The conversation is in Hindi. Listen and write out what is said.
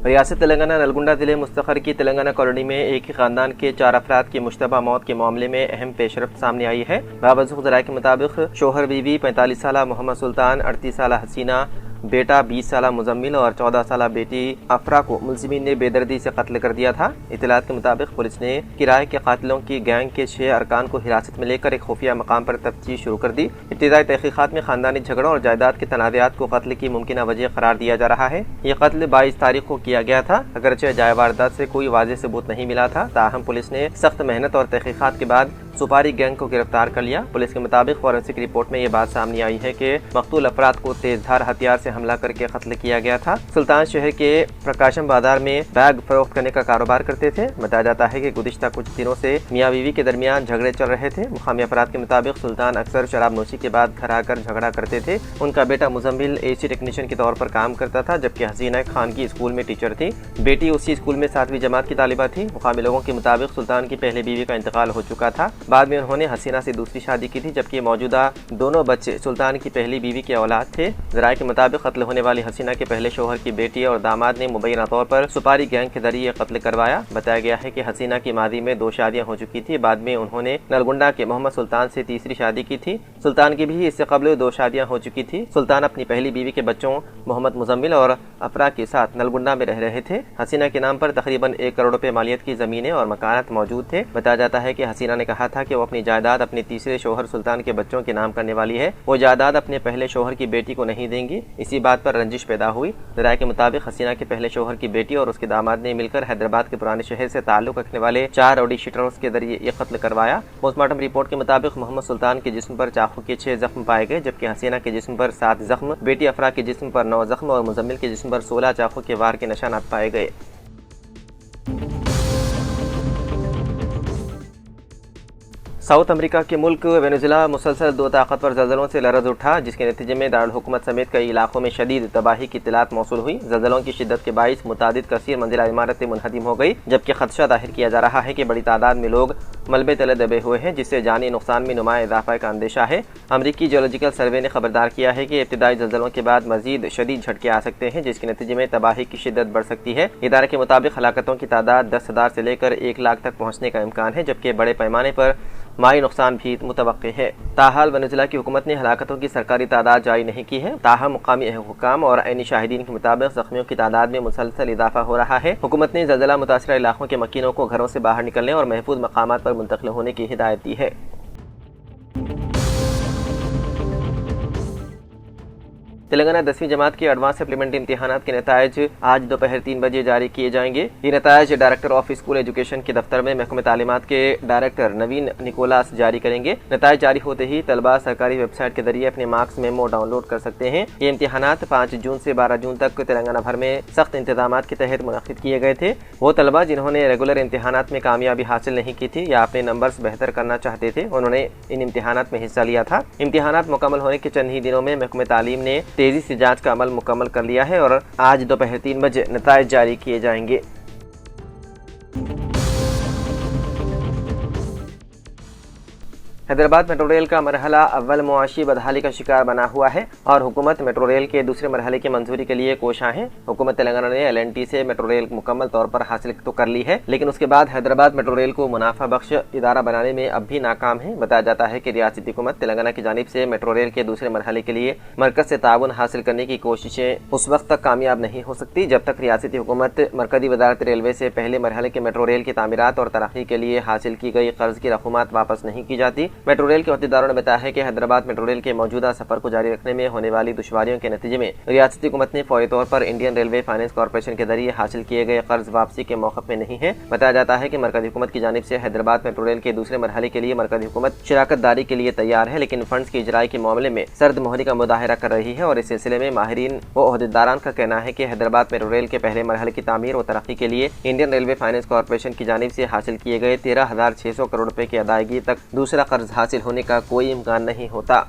रियासत तेलंगाना नलगुंडा जिले मुस्तखर की तेलंगाना कॉलोनी में एक ही खानदान के 4 अफराद की मुश्तबा मौत के मामले में अहम पेशरफ्त सामने आई है। बावजूद ज़राए के मुताबिक शोहर बीवी 45 साल मोहम्मद सुल्तान, 38 साल हसीना, बेटा 20 साल मुजम्मिल और 14 साल बेटी अफरा को मुलजिमीन ने बेदर्दी से कत्ल कर दिया था। इतलात के मुताबिक पुलिस ने किराए के कातिलों की गैंग के 6 अरकान को हिरासत में लेकर एक खुफिया मकाम पर तफ्तीश शुरू कर दी। इब्तिदाई तहकीकात में खानदानी झगड़ों और जायदाद के तनाज़ात को कत्ल की मुमकिन वजह करार दिया जा रहा है। ये कत्ल 22 तारीख को किया गया था। अगरचे जाय वारदात से कोई वाज़ेह सबूत नहीं मिला था, ताहम पुलिस ने सख्त मेहनत और तहकीकात के बाद सुपारी गैंग को गिरफ्तार कर लिया। पुलिस के मुताबिक फॉरेंसिक रिपोर्ट में ये बात सामने आई है कि मकतूल अफराद को तेजधार हथियार से हमला करके कत्ल किया गया था। सुल्तान शहर के प्रकाशम बाजार में बैग फरोख्त करने का कारोबार करते थे। बताया जाता है कि गुज़िश्ता कुछ दिनों से मियाँ बीवी के दरमियान झगड़े चल रहे थे। मुकामी अफराद के मुताबिक सुल्तान अक्सर शराब नोशी के बाद घर आकर झगड़ा करते थे। उनका बेटा मुजम्मिल एसी टेक्नीशियन के तौर पर काम करता था, जबकि हसीना खानगी स्कूल में टीचर थी। बेटी उसी स्कूल में 7वीं जमात की तालिबा थी। मुकामी लोगों के मुताबिक सुल्तान की पहली बीवी का इंतकाल हो चुका था। बाद में उन्होंने हसीना से दूसरी शादी की थी, जबकि मौजूदा दोनों बच्चे सुल्तान की पहली बीवी के औलाद थे। ज़राए के मुताबिक कत्ल होने वाली हसीना के पहले शोहर की बेटी और दामाद ने मुबैना तौर पर सुपारी गैंग के जरिए कत्ल करवाया। बताया गया है कि हसीना की मादी में 2 शादियां हो चुकी थी। बाद में उन्होंने नलगुंडा के मोहम्मद सुल्तान से तीसरी शादी की थी। सुल्तान की भी इससे कबल 2 शादियां हो चुकी थी। सुल्तान अपनी पहली बीवी के बच्चों मोहम्मद मुजम्मिल और अफरा के साथ नलगुंडा में रह रहे थे। हसीना के नाम पर तकरीबन 1 करोड़ रुपए मालियत की जमीनें और मकानात मौजूद थे। बताया जाता है कि हसीना ने कहा था कि वो अपनी जायदाद अपने तीसरे शोहर सुल्तान के बच्चों के नाम करने वाली है। वो जायदाद अपने पहले शोहर की बेटी को नहीं देंगी। इसी बात पर रंजिश पैदा हुई। ज़राए के मुताबिक हसीना के पहले शोहर की बेटी और उसके दामाद ने मिलकर हैदराबाद के पुराने शहर से ताल्लुक रखने वाले 4 रउडी शीटरों के जरिए ये कत्ल करवाया। पोस्टमार्टम रिपोर्ट के मुताबिक मोहम्मद सुल्तान के जिस्म पर चाकू के 6 जख्म पाए गए, जबकि हसीना के जिस्म पर 7 जख्म, बेटी अफरा के जिस्म पर 9 जख्म और मुजम्मिल के जिस्म पर 16 चाकू के वार के निशानात पाए गए। साउथ अमेरिका के मुल्क वेनेजुएला मुसलसल 2 ताकतवर ज़लज़लों से लरज़ उठा, जिसके नतीजे में दारुल हुकूमत समेत कई इलाकों में शदीद तबाही की इत्तलात मौसूल हुई। ज़लज़लों की शिद्दत के बाइस मुतादिद कसीर मंजिला इमारतें मुनहदिम हो गई, जबकि खदशा जाहिर किया जा रहा है कि बड़ी तादाद में लोग मलबे तले दबे हुए हैं, जिससे जानी नुकसान में नुमाया इजाफा का अंदेशा है। अमरीकी जियोलॉजिकल सर्वे ने खबरदार किया है कि इब्तिदाई ज़लज़लों के बाद मजीद शदीद झटके आ सकते हैं, जिसके नतीजे में तबाही की शिद्दत बढ़ सकती है। इदारे के मुताबिक हलाकतों की तादाद 10,000 से लेकर 1 लाख तक पहुँचने का इम्कान है, जबकि बड़े पैमाने पर माई नुकसान भी मुतवक्के है। ताहाल वेनेजुएला की हुकूमत ने हलाकतों की सरकारी तादाद जारी नहीं की है। ताहम मुकामी हुकाम और ऐनी शाहिदीन के मुताबिक जख्मियों की तादाद में मुसलसल इजाफा हो रहा है। हुकूमत ने ज़लज़ला मुतासरा इलाकों के मकीनों को घरों से बाहर निकलने और महफूज मकामात पर मुंतकिल होने की हिदायत दी है। तेलंगाना 10वीं जमात के एडवांस सप्लीमेंट्री इम्तिहानात के नतायज आज दोपहर 3 बजे जारी किए जाएंगे। ये नतायज डायरेक्टर ऑफ स्कूल एजुकेशन के दफ्तर में महकमे तालीमात के डायरेक्टर नवीन निकोलास जारी करेंगे। नतायज जारी होते ही तलबा सरकारी वेबसाइट के जरिए अपने मार्क्स मेमो डाउनलोड कर सकते हैं। ये इम्तिहानात 5 जून से 12 जून तक तेलंगाना भर में सख्त इंतजाम के तहत मुनक्किद किए गए थे। वो तलबा जिन्होंने रेगुलर इम्तिहानात में कामयाबी हासिल नहीं की थी या अपने नंबर्स बेहतर करना चाहते थे, उन्होंने इन इम्तिहानात में हिस्सा लिया था। इम्तिहानात मुकम्मल होने के चंद ही दिनों में महकमे तालीम ने तेजी से जांच का अमल मुकम्मल कर लिया है और आज दोपहर 3 बजे नतायज जारी किए जाएंगे। हैदराबाद मेट्रो रेल का मरहला अव्वल मुआशी बदहाली का शिकार बना हुआ है और हुकूमत मेट्रो रेल के दूसरे मरहले की मंजूरी के लिए कोशां है। हुकूमत तेलंगाना ने LNT से मेट्रो रेल मुकम्मल तौर पर हासिल तो कर ली है, लेकिन उसके बाद हैदराबाद मेट्रो रेल को मुनाफा बख्श इदारा बनाने में अब भी नाकाम है। बताया जाता है कि रियासती हुकूमत तेलंगाना की जानिब से मेट्रो रेल के दूसरे मरहले के लिए मरकज से ताउन हासिल करने की कोशिशें उस वक्त तक कामयाब नहीं हो सकती जब तक रियासती हुकूमत मरकजी वजारत रेलवे से पहले मरहले के मेट्रो रेल की तामीरात और तरक्की के लिए हासिल की गई कर्ज की रकूमात वापस नहीं की जाती। मेट्रो रेल के अहदेदारों ने बताया है कि हैदराबाद मेट्रो रेल के मौजूदा सफर को जारी रखने में होने वाली दुश्वारियों के नतीजे में रियासती हुकूमत ने फौरी तौर पर इंडियन रेलवे फाइनेंस कॉर्पोरेशन के जरिए हासिल किए गए कर्ज वापसी के मौक़िफ़ में नहीं है। बताया जाता है कि मरकजी हुकूमत की जानिब से हैदराबाद मेट्रो रेल के दूसरे मरहले के लिए मरकजी हुकूमत शराकत दारी के लिए तैयार है, लेकिन फंड्स की इजराई के मामले में सर्द मोहरी का मुजाहरा कर रही है और इस सिलसिले में माहिरीन व अहदेदारान का कहना है कि हैदराबाद मेट्रो रेल के पहले मरहले की तामीर और तरक्की के लिए इंडियन रेलवे फाइनेंस कॉर्पोरेशन की जानिब से हासिल किए गए 13,600 करोड़ रुपए की अदायगी तक दूसरा कर्ज हासिल होने का कोई इम्कान नहीं होता।